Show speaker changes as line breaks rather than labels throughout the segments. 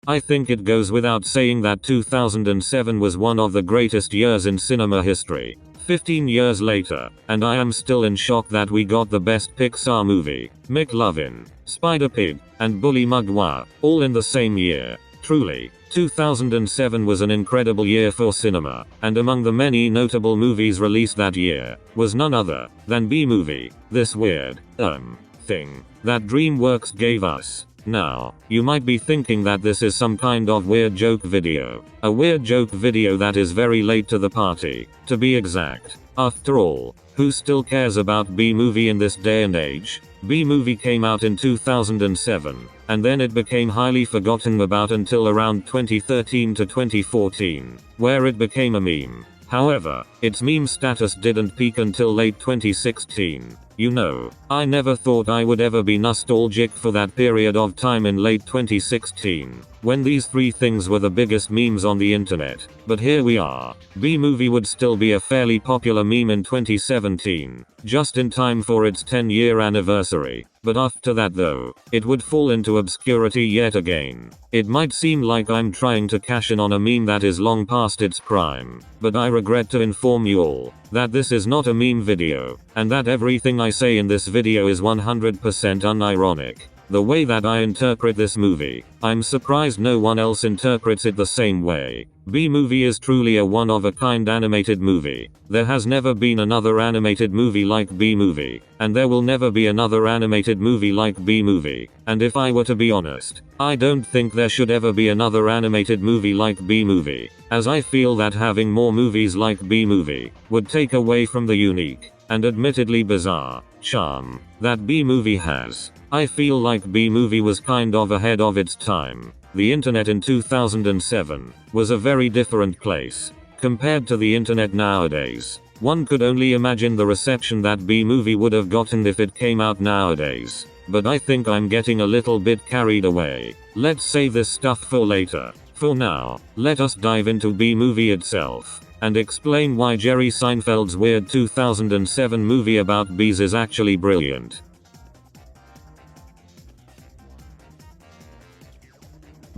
I think it goes without saying that 2007 was one of the greatest years in cinema history. 15 years later, and I am still in shock that we got the best Pixar movie, McLovin, Spider-Pig, and Bully Maguire, all in the same year. Truly, 2007 was an incredible year for cinema, and among the many notable movies released that year, was none other than B-Movie, this weird, thing that DreamWorks gave us. Now, you might be thinking that this is some kind of weird joke video. A weird joke video that is very late to the party, to be exact. After all, who still cares about B-Movie in this day and age? B-Movie came out in 2007, and then it became highly forgotten about until around 2013 to 2014, where it became a meme. However, its meme status didn't peak until late 2016. You know, I never thought I would ever be nostalgic for that period of time in late 2016, when these three things were the biggest memes on the internet. But here we are. B-Movie would still be a fairly popular meme in 2017, just in time for its 10-year anniversary. But after that though, it would fall into obscurity yet again. It might seem like I'm trying to cash in on a meme that is long past its prime, but I regret to inform you all that this is not a meme video, and that everything I say in this video is 100% unironic. The way that I interpret this movie, I'm surprised no one else interprets it the same way. B-Movie is truly a one-of-a-kind animated movie. There has never been another animated movie like B-Movie, and there will never be another animated movie like B-Movie. And if I were to be honest, I don't think there should ever be another animated movie like B-Movie, as I feel that having more movies like B-Movie would take away from the unique, and admittedly bizarre, charm that B-Movie has. I feel like B-Movie was kind of ahead of its time. The internet in 2007 was a very different place compared to the internet nowadays. One could only imagine the reception that B-Movie would have gotten if it came out nowadays. But I think I'm getting a little bit carried away. Let's save this stuff for later. For now, let us dive into B-Movie itself and explain why Jerry Seinfeld's weird 2007 movie about bees is actually brilliant.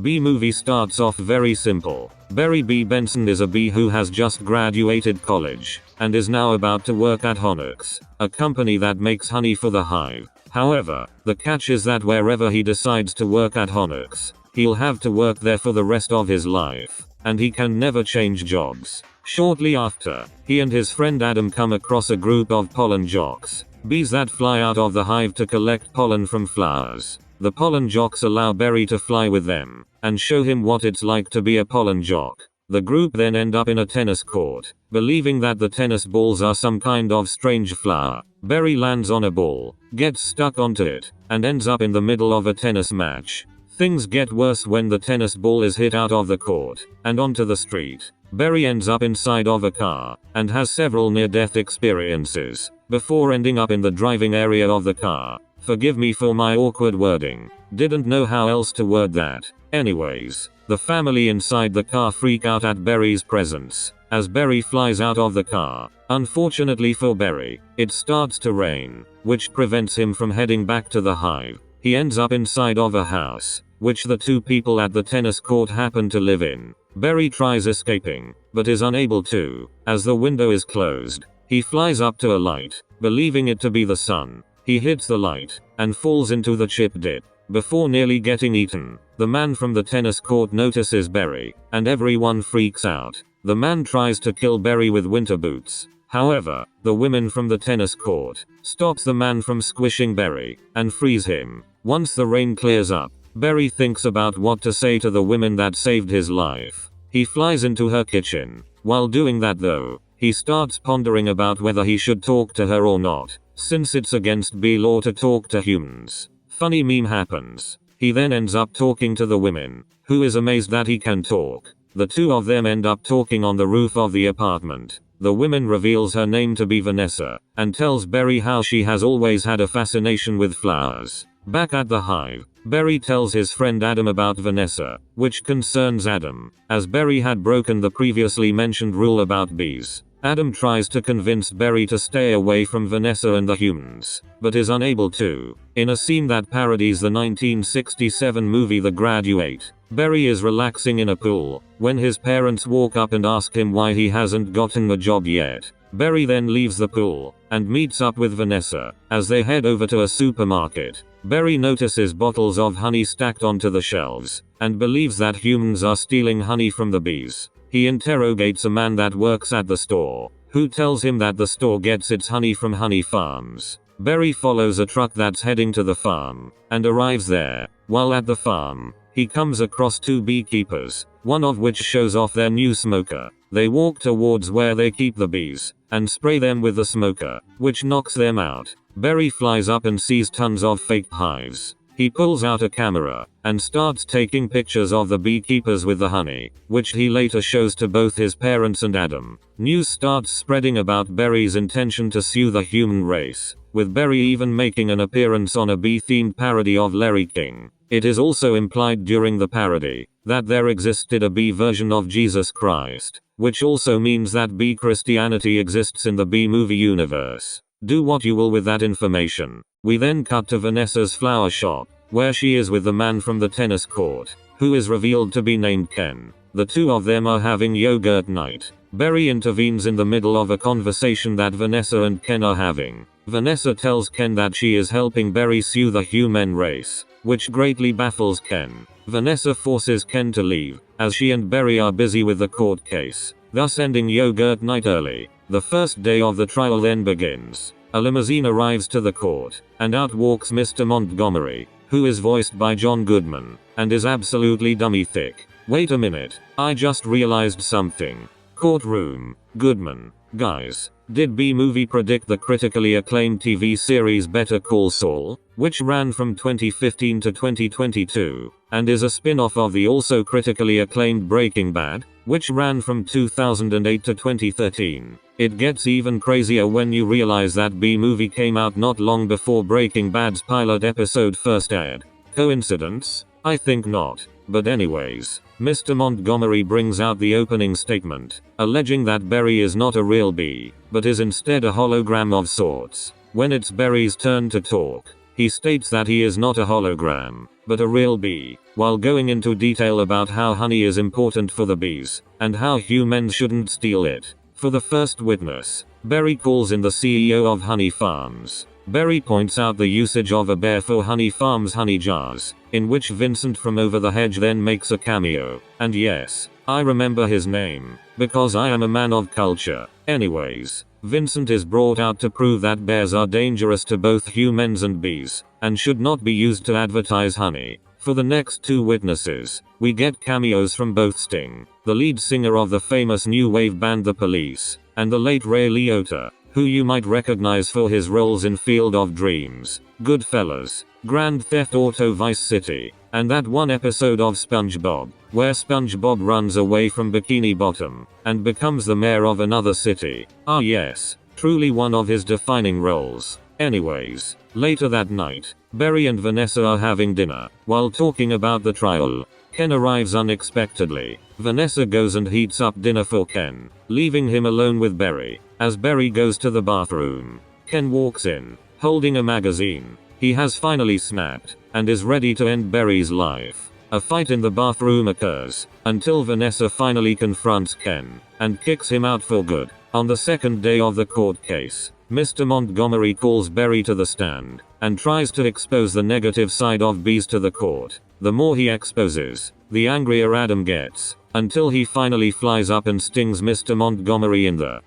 B-Movie starts off very simple. Barry B. Benson is a bee who has just graduated college, and is now about to work at Honux, a company that makes honey for the hive. However, the catch is that wherever he decides to work at Honux, he'll have to work there for the rest of his life, and he can never change jobs. Shortly after, he and his friend Adam come across a group of pollen jocks, bees that fly out of the hive to collect pollen from flowers. The pollen jocks allow Barry to fly with them, and show him what it's like to be a pollen jock. The group then end up in a tennis court, believing that the tennis balls are some kind of strange flower. Barry lands on a ball, gets stuck onto it, and ends up in the middle of a tennis match. Things get worse when the tennis ball is hit out of the court, and onto the street. Barry ends up inside of a car, and has several near-death experiences, before ending up in the driving area of the car. Forgive me for my awkward wording. Didn't know how else to word that. Anyways, the family inside the car freak out at Barry's presence as Barry flies out of the car. Unfortunately for Barry, it starts to rain, which prevents him from heading back to the hive. He ends up inside of a house, which the two people at the tennis court happen to live in. Barry tries escaping, but is unable to, as the window is closed. He flies up to a light, believing it to be the sun. He hits the light, and falls into the chip dip, before nearly getting eaten. The man from the tennis court notices Barry, and everyone freaks out. The man tries to kill Barry with winter boots. However, the women from the tennis court stops the man from squishing Barry, and frees him. Once the rain clears up, Barry thinks about what to say to the women that saved his life. He flies into her kitchen. While doing that though, he starts pondering about whether he should talk to her or not, since it's against bee law to talk to humans. Funny meme happens. He then ends up talking to the women, who is amazed that he can talk. The two of them end up talking on the roof of the apartment. The woman reveals her name to be Vanessa, and tells Barry how she has always had a fascination with flowers. Back at the hive, Barry tells his friend Adam about Vanessa, which concerns Adam, as Barry had broken the previously mentioned rule about bees. Adam tries to convince Barry to stay away from Vanessa and the humans, but is unable to. In a scene that parodies the 1967 movie The Graduate, Barry is relaxing in a pool when his parents walk up and ask him why he hasn't gotten a job yet. Barry then leaves the pool and meets up with Vanessa as they head over to a supermarket. Barry notices bottles of honey stacked onto the shelves and believes that humans are stealing honey from the bees. He interrogates a man that works at the store, who tells him that the store gets its honey from honey farms. Barry follows a truck that's heading to the farm and arrives there. While at the farm, he comes across two beekeepers, one of which shows off their new smoker. They walk towards where they keep the bees and spray them with the smoker, which knocks them out. Barry flies up and sees tons of fake hives. He pulls out a camera and starts taking pictures of the beekeepers with the honey, which he later shows to both his parents and Adam. News starts spreading about Barry's intention to sue the human race, with Barry even making an appearance on a bee-themed parody of Larry King. It is also implied during the parody that there existed a bee version of Jesus Christ, which also means that bee Christianity exists in the bee movie universe. Do what you will with that information. We then cut to Vanessa's flower shop, where she is with the man from the tennis court, who is revealed to be named Ken. The two of them are having yogurt night. Barry intervenes in the middle of a conversation that Vanessa and Ken are having. Vanessa tells Ken that she is helping Barry sue the human race, which greatly baffles Ken. Vanessa forces Ken to leave, as she and Barry are busy with the court case, thus ending yogurt night early. The first day of the trial then begins. A limousine arrives to the court, and out walks Mr. Montgomery, who is voiced by John Goodman, and is absolutely dummy thick. Wait a minute, I just realized something. Courtroom. Goodman. Guys, did B-Movie predict the critically acclaimed TV series Better Call Saul, which ran from 2015 to 2022, and is a spin-off of the also critically acclaimed Breaking Bad, which ran from 2008 to 2013. It gets even crazier when you realize that B-Movie came out not long before Breaking Bad's pilot episode first aired. Coincidence? I think not. But anyways, Mr. Montgomery brings out the opening statement, alleging that Barry is not a real bee, but is instead a hologram of sorts. When it's Barry's turn to talk, he states that he is not a hologram, but a real bee, while going into detail about how honey is important for the bees, and how humans shouldn't steal it. For the first witness, Barry calls in the CEO of Honey Farms. Barry points out the usage of a bear for Honey Farms honey jars, in which Vincent from Over the Hedge then makes a cameo. And yes, I remember his name, because I am a man of culture. Anyways, Vincent is brought out to prove that bears are dangerous to both humans and bees, and should not be used to advertise honey. For the next two witnesses, we get cameos from both Sting, the lead singer of the famous new wave band The Police, and the late Ray Liotta, who you might recognize for his roles in Field of Dreams, Goodfellas, Grand Theft Auto Vice City, and that one episode of SpongeBob, where SpongeBob runs away from Bikini Bottom, and becomes the mayor of another city. Ah yes, truly one of his defining roles. Anyways, later that night, Barry and Vanessa are having dinner. While talking about the trial, Ken arrives unexpectedly. Vanessa goes and heats up dinner for Ken, leaving him alone with Barry. As Barry goes to the bathroom, Ken walks in, holding a magazine. He has finally snapped, and is ready to end Barry's life. A fight in the bathroom occurs, until Vanessa finally confronts Ken, and kicks him out for good. On the second day of the court case, Mr. Montgomery calls Barry to the stand, and tries to expose the negative side of bees to the court. The more he exposes, the angrier Adam gets, until he finally flies up and stings Mr. Montgomery in the,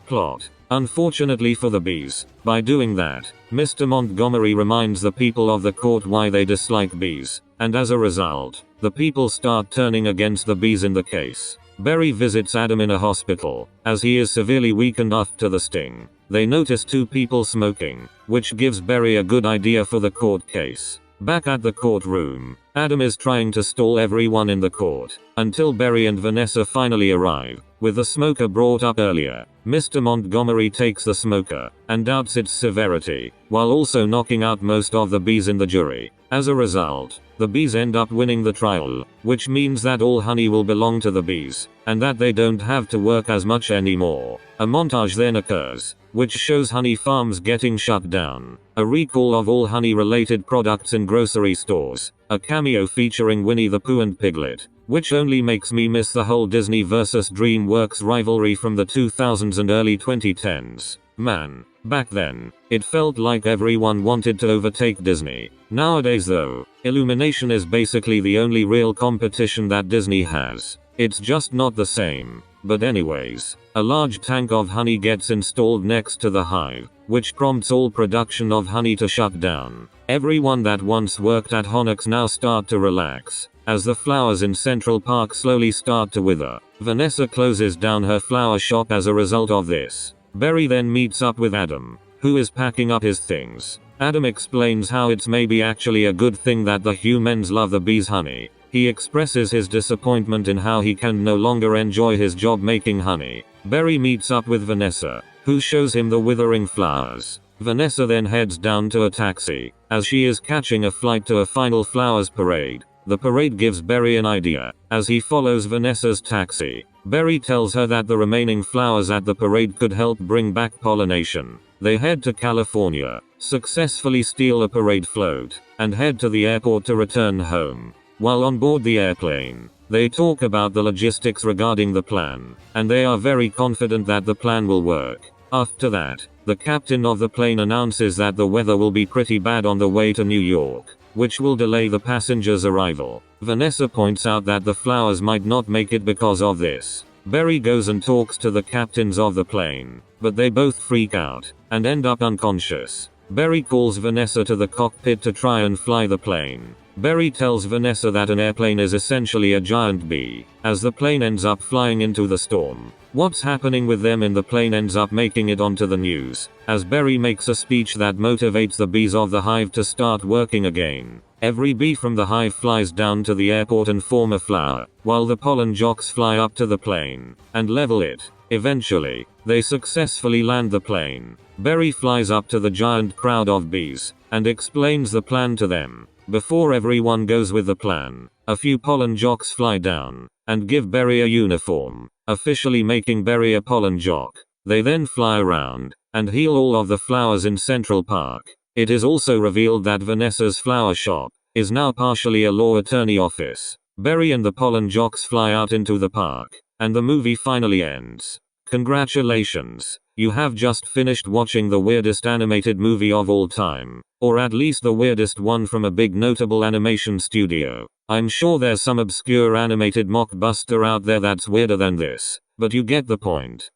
plot. Unfortunately for the bees, by doing that, Mr. Montgomery reminds the people of the court why they dislike bees, and as a result, the people start turning against the bees in the case. Barry visits Adam in a hospital, as he is severely weakened after the sting. They notice two people smoking, which gives Barry a good idea for the court case. Back at the courtroom, Adam is trying to stall everyone in the court, until Barry and Vanessa finally arrive. With the smoker brought up earlier, Mr. Montgomery takes the smoker, and doubts its severity, while also knocking out most of the bees in the jury. As a result, the bees end up winning the trial, which means that all honey will belong to the bees, and that they don't have to work as much anymore. A montage then occurs, which shows honey farms getting shut down, a recall of all honey-related products in grocery stores, a cameo featuring Winnie the Pooh and Piglet, which only makes me miss the whole Disney vs. DreamWorks rivalry from the 2000s and early 2010s. Man, back then, it felt like everyone wanted to overtake Disney. Nowadays though, Illumination is basically the only real competition that Disney has. It's just not the same. But anyways, a large tank of honey gets installed next to the hive, which prompts all production of honey to shut down. Everyone that once worked at Honux now start to relax, as the flowers in Central Park slowly start to wither. Vanessa closes down her flower shop as a result of this. Barry then meets up with Adam, who is packing up his things. Adam explains how it's maybe actually a good thing that the humans love the bees' honey. He expresses his disappointment in how he can no longer enjoy his job making honey. Barry meets up with Vanessa, who shows him the withering flowers. Vanessa then heads down to a taxi, as she is catching a flight to a final flowers parade. The parade gives Barry an idea. As he follows Vanessa's taxi, Barry tells her that the remaining flowers at the parade could help bring back pollination. They head to California, successfully steal a parade float, and head to the airport to return home. While on board the airplane, they talk about the logistics regarding the plan, and they are very confident that the plan will work. After that, the captain of the plane announces that the weather will be pretty bad on the way to New York, which will delay the passengers' arrival. Vanessa points out that the flowers might not make it because of this. Barry goes and talks to the captains of the plane, but they both freak out, and end up unconscious. Barry calls Vanessa to the cockpit to try and fly the plane. Barry tells Vanessa that an airplane is essentially a giant bee, as the plane ends up flying into the storm. What's happening with them in the plane ends up making it onto the news, as Barry makes a speech that motivates the bees of the hive to start working again. Every bee from the hive flies down to the airport and form a flower, while the pollen jocks fly up to the plane and level it. Eventually, they successfully land the plane. Barry flies up to the giant crowd of bees and explains the plan to them. Before everyone goes with the plan, a few pollen jocks fly down and give Barry a uniform, officially making Barry a pollen jock. They then fly around and heal all of the flowers in Central Park. It is also revealed that Vanessa's flower shop is now partially a law attorney office. Barry and the pollen jocks fly out into the park, and the movie finally ends. Congratulations, you have just finished watching the weirdest animated movie of all time. Or at least the weirdest one from a big notable animation studio. I'm sure there's some obscure animated mockbuster out there that's weirder than this, but you get the point.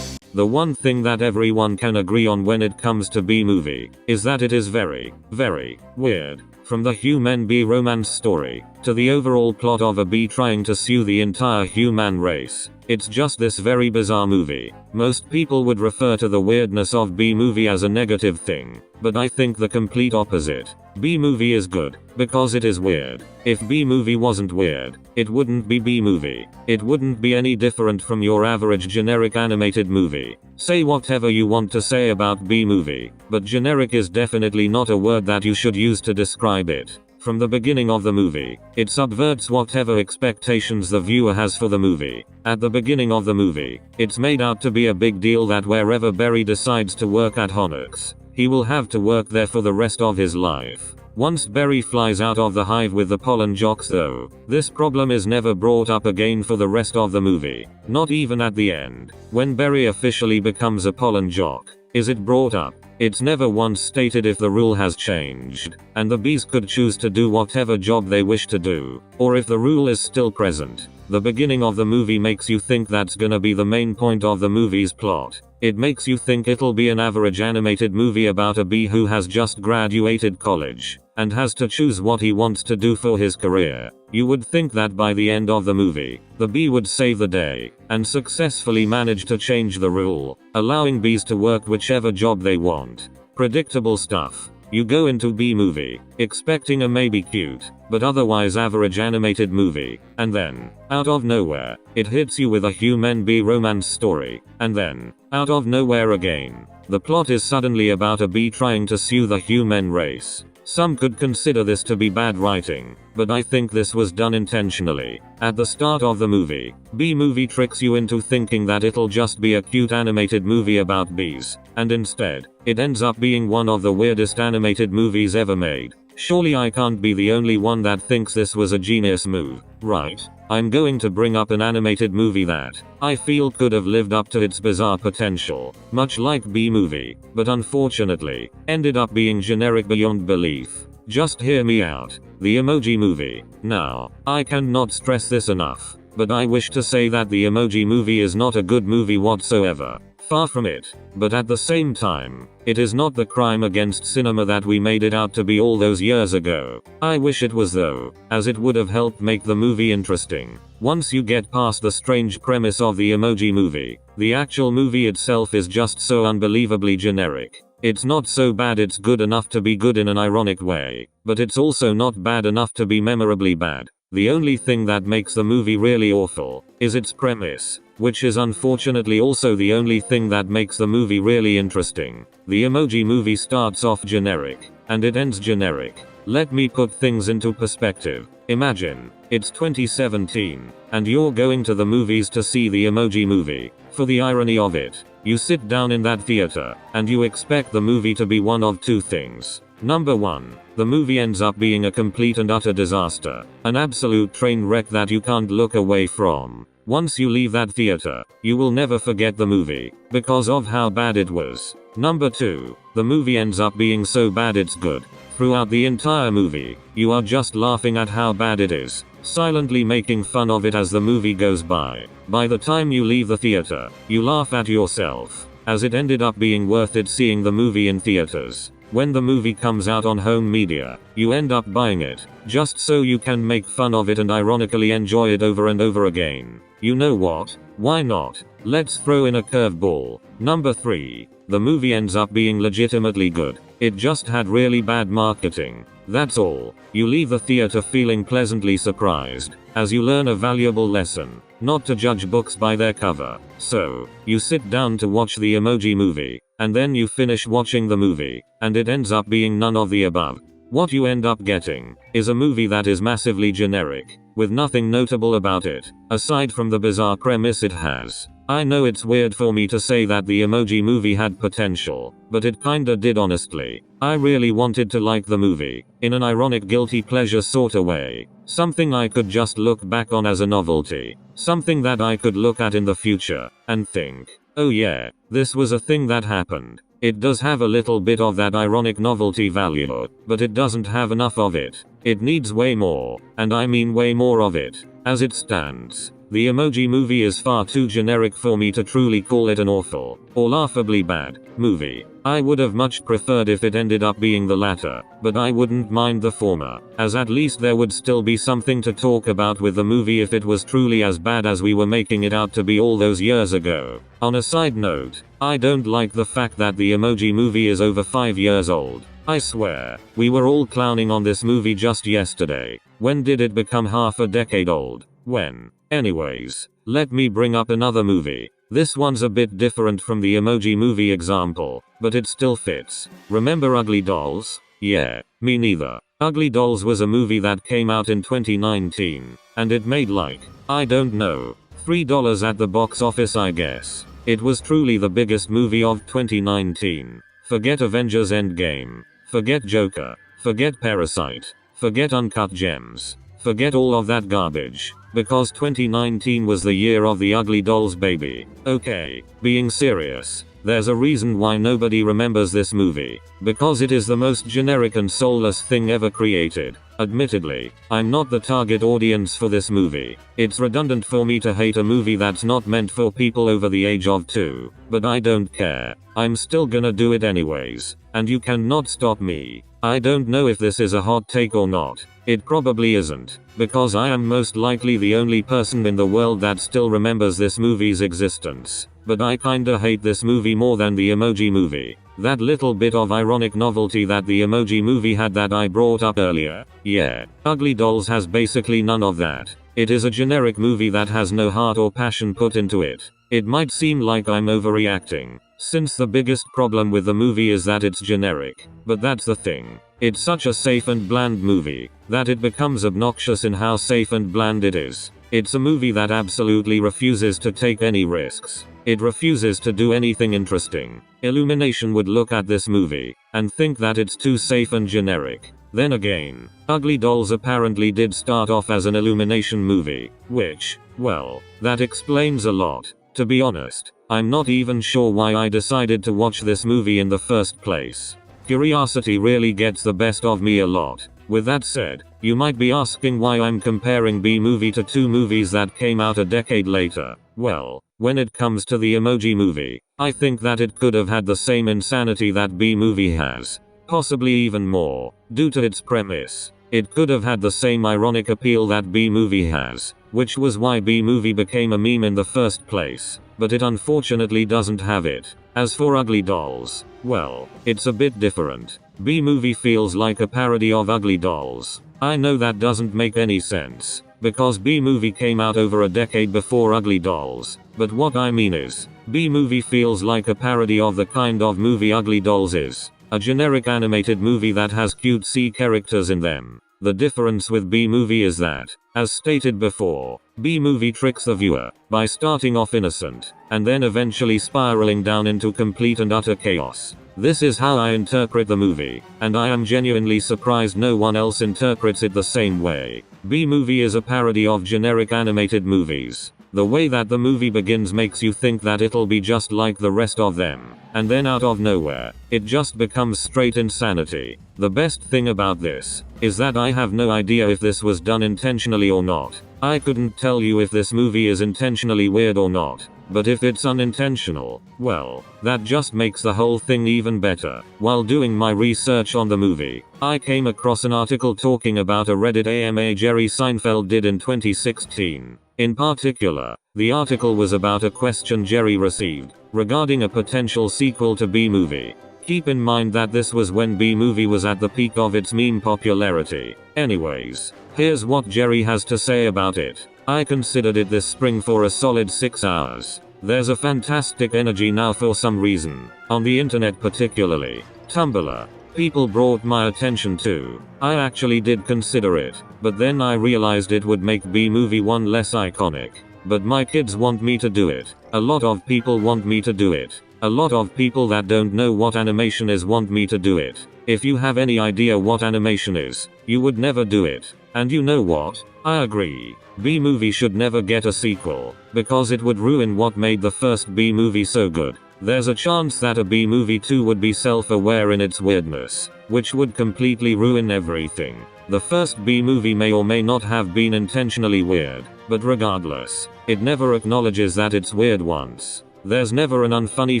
The one thing that everyone can agree on when it comes to Bee Movie is that it is very, very weird. From the human bee romance story to the overall plot of a bee trying to sue the entire human race, it's just this very bizarre movie. Most people would refer to the weirdness of Bee Movie as a negative thing, but I think the complete opposite. Bee Movie is good because it is weird. If Bee Movie wasn't weird, it wouldn't be Bee Movie. It wouldn't be any different from your average generic animated movie. Say whatever you want to say about Bee Movie, but generic is definitely not a word that you should use to describe it. From the beginning of the movie, it subverts whatever expectations the viewer has for the movie. At the beginning of the movie, it's made out to be a big deal that wherever Barry decides to work at Honux, he will have to work there for the rest of his life. Once Barry flies out of the hive with the pollen jocks though, this problem is never brought up again for the rest of the movie. Not even at the end, when Barry officially becomes a pollen jock, is it brought up. It's never once stated if the rule has changed, and the bees could choose to do whatever job they wish to do, or if the rule is still present. The beginning of the movie makes you think that's gonna be the main point of the movie's plot. It makes you think it'll be an average animated movie about a bee who has just graduated college, and has to choose what he wants to do for his career. You would think that by the end of the movie, the bee would save the day, and successfully manage to change the rule, allowing bees to work whichever job they want. Predictable stuff. You go into Bee Movie, expecting a maybe cute, but otherwise average animated movie, and then, out of nowhere, it hits you with a human bee romance story, and then, out of nowhere again, the plot is suddenly about a bee trying to sue the human race. Some could consider this to be bad writing, but I think this was done intentionally. At the start of the movie, B-movie tricks you into thinking that it'll just be a cute animated movie about bees, and instead, it ends up being one of the weirdest animated movies ever made. Surely I can't be the only one that thinks this was a genius move, right? I'm going to bring up an animated movie that I feel could have lived up to its bizarre potential, much like B-movie, but unfortunately, ended up being generic beyond belief. Just hear me out. The Emoji Movie. Now, I cannot stress this enough, but I wish to say that the Emoji Movie is not a good movie whatsoever. Far from it. But at the same time, it is not the crime against cinema that we made it out to be all those years ago. I wish it was though, as it would have helped make the movie interesting. Once you get past the strange premise of the Emoji Movie, the actual movie itself is just so unbelievably generic. It's not so bad it's good enough to be good in an ironic way, but it's also not bad enough to be memorably bad. The only thing that makes the movie really awful is its premise, which is unfortunately also the only thing that makes the movie really interesting. The Emoji Movie starts off generic, and it ends generic. Let me put things into perspective. Imagine, it's 2017, and you're going to the movies to see the Emoji Movie. For the irony of it, you sit down in that theater, and you expect the movie to be one of two things. Number 1, the movie ends up being a complete and utter disaster, an absolute train wreck that you can't look away from. Once you leave that theater, you will never forget the movie, because of how bad it was. Number 2, the movie ends up being so bad it's good. Throughout the entire movie, you are just laughing at how bad it is, silently making fun of it as the movie goes by. By the time you leave the theater, you laugh at yourself, as it ended up being worth it seeing the movie in theaters. When the movie comes out on home media, you end up buying it, just so you can make fun of it and ironically enjoy it over and over again. You know what? Why not? Let's throw in a curveball. Number 3, the movie ends up being legitimately good. It just had really bad marketing. That's all. You leave the theater feeling pleasantly surprised, as you learn a valuable lesson, not to judge books by their cover. So, you sit down to watch the Emoji Movie, and then you finish watching the movie, and it ends up being none of the above. What you end up getting is a movie that is massively generic, with nothing notable about it, aside from the bizarre premise it has. I know it's weird for me to say that the Emoji Movie had potential, but it kinda did honestly. I really wanted to like the movie, in an ironic guilty pleasure sorta way. Something I could just look back on as a novelty. Something that I could look at in the future, and think, oh yeah, this was a thing that happened. It does have a little bit of that ironic novelty value, but it doesn't have enough of it. It needs way more, and I mean way more of it. As it stands, the Emoji Movie is far too generic for me to truly call it an awful, or laughably bad, movie. I would have much preferred if it ended up being the latter, but I wouldn't mind the former, as at least there would still be something to talk about with the movie if it was truly as bad as we were making it out to be all those years ago. On a side note, I don't like the fact that the Emoji Movie is over 5 years old. I swear, we were all clowning on this movie just yesterday. When did it become half a decade old? When? Anyways, let me bring up another movie. This one's a bit different from the Emoji Movie example, but it still fits. Remember Ugly Dolls? Yeah, me neither. Ugly Dolls was a movie that came out in 2019, and it made like, I don't know, $3 at the box office I guess. It was truly the biggest movie of 2019. Forget Avengers Endgame. Forget Joker. Forget Parasite. Forget Uncut Gems. Forget all of that garbage. Because 2019 was the year of the Ugly Dolls baby. Okay, being serious, there's a reason why nobody remembers this movie. Because it is the most generic and soulless thing ever created. Admittedly, I'm not the target audience for this movie. It's redundant for me to hate a movie that's not meant for people over the age of 2, but I don't care. I'm still gonna do it anyways, and you cannot stop me. I don't know if this is a hot take or not. It probably isn't, because I am most likely the only person in the world that still remembers this movie's existence. But I kinda hate this movie more than the Emoji Movie. That little bit of ironic novelty that the Emoji Movie had that I brought up earlier, yeah, Ugly Dolls has basically none of that. It is a generic movie that has no heart or passion put into it. It might seem like I'm overreacting, since the biggest problem with the movie is that it's generic. But that's the thing. It's such a safe and bland movie that it becomes obnoxious in how safe and bland it is. It's a movie that absolutely refuses to take any risks. It refuses to do anything interesting. Illumination would look at this movie and think that it's too safe and generic. Then again, Ugly Dolls apparently did start off as an Illumination movie, which, well, that explains a lot. To be honest, I'm not even sure why I decided to watch this movie in the first place. Curiosity really gets the best of me a lot. With that said, you might be asking why I'm comparing B-Movie to two movies that came out a decade later. Well, when it comes to the Emoji Movie, I think that it could have had the same insanity that B-Movie has. Possibly even more, due to its premise. It could have had the same ironic appeal that B-Movie has, which was why B-Movie became a meme in the first place. But it unfortunately doesn't have it. As for Ugly Dolls, well, it's a bit different. B-Movie feels like a parody of Ugly Dolls. I know that doesn't make any sense, because B-Movie came out over a decade before Ugly Dolls. But what I mean is, B-Movie feels like a parody of the kind of movie Ugly Dolls is. A generic animated movie that has cutesy characters in them. The difference with B-Movie is that, as stated before, B-Movie tricks the viewer by starting off innocent, and then eventually spiraling down into complete and utter chaos. This is how I interpret the movie, and I am genuinely surprised no one else interprets it the same way. B-Movie is a parody of generic animated movies. The way that the movie begins makes you think that it'll be just like the rest of them, and then out of nowhere, it just becomes straight insanity. The best thing about this is that I have no idea if this was done intentionally or not. I couldn't tell you if this movie is intentionally weird or not. But if it's unintentional, well, that just makes the whole thing even better. While doing my research on the movie, I came across an article talking about a Reddit AMA Jerry Seinfeld did in 2016. In particular, the article was about a question Jerry received regarding a potential sequel to B-Movie. Keep in mind that this was when B-Movie was at the peak of its meme popularity. Anyways, here's what Jerry has to say about it. I considered it this spring for a solid 6 hours. There's a fantastic energy now for some reason. On the internet particularly. Tumblr. People brought my attention to. I actually did consider it, but then I realized it would make B-Movie 1 less iconic. But my kids want me to do it. A lot of people want me to do it. A lot of people that don't know what animation is want me to do it. If you have any idea what animation is, you would never do it. And you know what? I agree. B-Movie should never get a sequel, because it would ruin what made the first B-Movie so good. There's a chance that a B-Movie 2 would be self-aware in its weirdness, which would completely ruin everything. The first B-Movie may or may not have been intentionally weird, but regardless, it never acknowledges that it's weird once. There's never an unfunny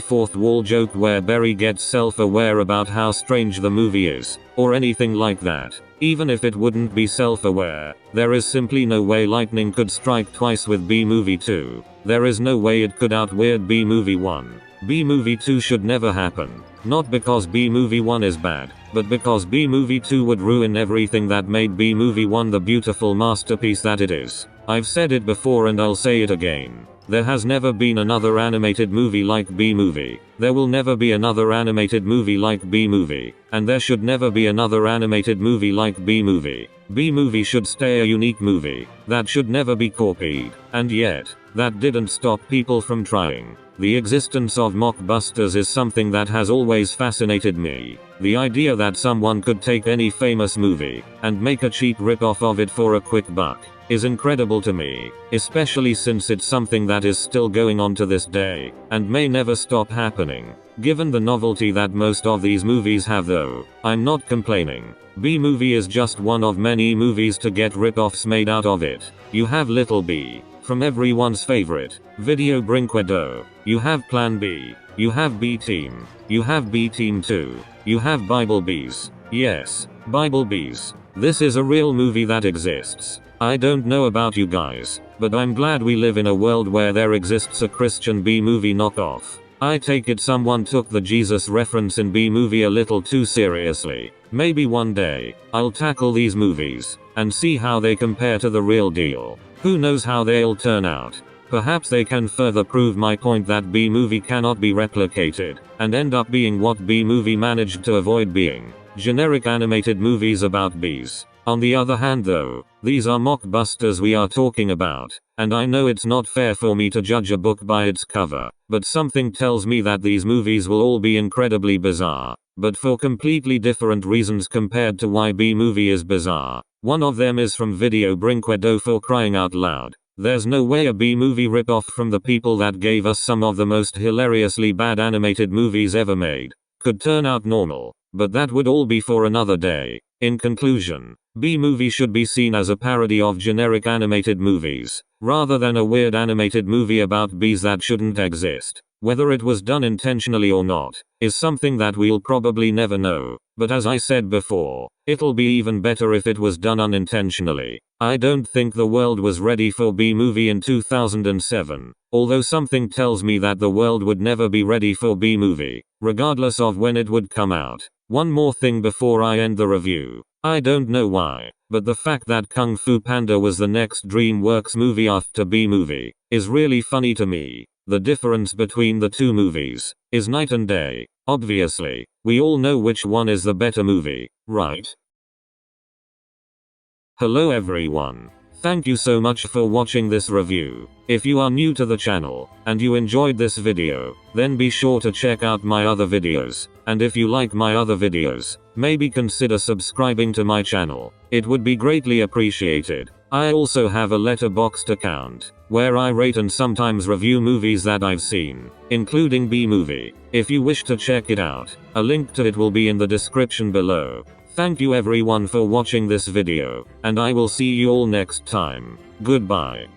fourth wall joke where Barry gets self-aware about how strange the movie is, or anything like that. Even if it wouldn't be self-aware, there is simply no way lightning could strike twice with B-Movie 2. There is no way it could out-weird B-Movie 1. B-Movie 2 should never happen. Not because B-Movie 1 is bad, but because B-Movie 2 would ruin everything that made B-Movie 1 the beautiful masterpiece that it is. I've said it before and I'll say it again. There has never been another animated movie like B-Movie. There will never be another animated movie like B-Movie. And there should never be another animated movie like B-Movie. B-Movie should stay a unique movie that should never be copied. And yet, that didn't stop people from trying. The existence of mockbusters is something that has always fascinated me. The idea that someone could take any famous movie and make a cheap rip-off of it for a quick buck is incredible to me, especially since it's something that is still going on to this day, and may never stop happening. Given the novelty that most of these movies have though, I'm not complaining. B-Movie is just one of many movies to get rip-offs made out of it. You have Little B, from everyone's favorite, Video Brinquedo. You have Plan B. You have B-Team. You have B-Team 2. You have Bible Bees. Yes, Bible Bees. This is a real movie that exists. I don't know about you guys, but I'm glad we live in a world where there exists a Christian B-Movie knockoff. I take it someone took the Jesus reference in B-Movie a little too seriously. Maybe one day, I'll tackle these movies and see how they compare to the real deal. Who knows how they'll turn out. Perhaps they can further prove my point that B-movie cannot be replicated, and end up being what B-movie managed to avoid being: generic animated movies about bees. On the other hand though, these are mockbusters we are talking about, and I know it's not fair for me to judge a book by its cover, but something tells me that these movies will all be incredibly bizarre, but for completely different reasons compared to why B-movie is bizarre. One of them is from Video Brinquedo, for crying out loud. There's no way a B-movie ripoff from the people that gave us some of the most hilariously bad animated movies ever made could turn out normal, but that would all be for another day. In conclusion, B-movie should be seen as a parody of generic animated movies, rather than a weird animated movie about bees that shouldn't exist. Whether it was done intentionally or not, is something that we'll probably never know, but as I said before, it'll be even better if it was done unintentionally. I don't think the world was ready for B-movie in 2007, although something tells me that the world would never be ready for B-movie, regardless of when it would come out. One more thing before I end the review. I don't know why, but the fact that Kung Fu Panda was the next DreamWorks movie after B-movie is really funny to me. The difference between the two movies is night and day. Obviously, we all know which one is the better movie, right? Hello everyone. Thank you so much for watching this review. If you are new to the channel, and you enjoyed this video, then be sure to check out my other videos, and if you like my other videos, maybe consider subscribing to my channel. It would be greatly appreciated. I also have a Letterboxd account, where I rate and sometimes review movies that I've seen, including B-movie. If you wish to check it out, a link to it will be in the description below. Thank you everyone for watching this video, and I will see you all next time. Goodbye.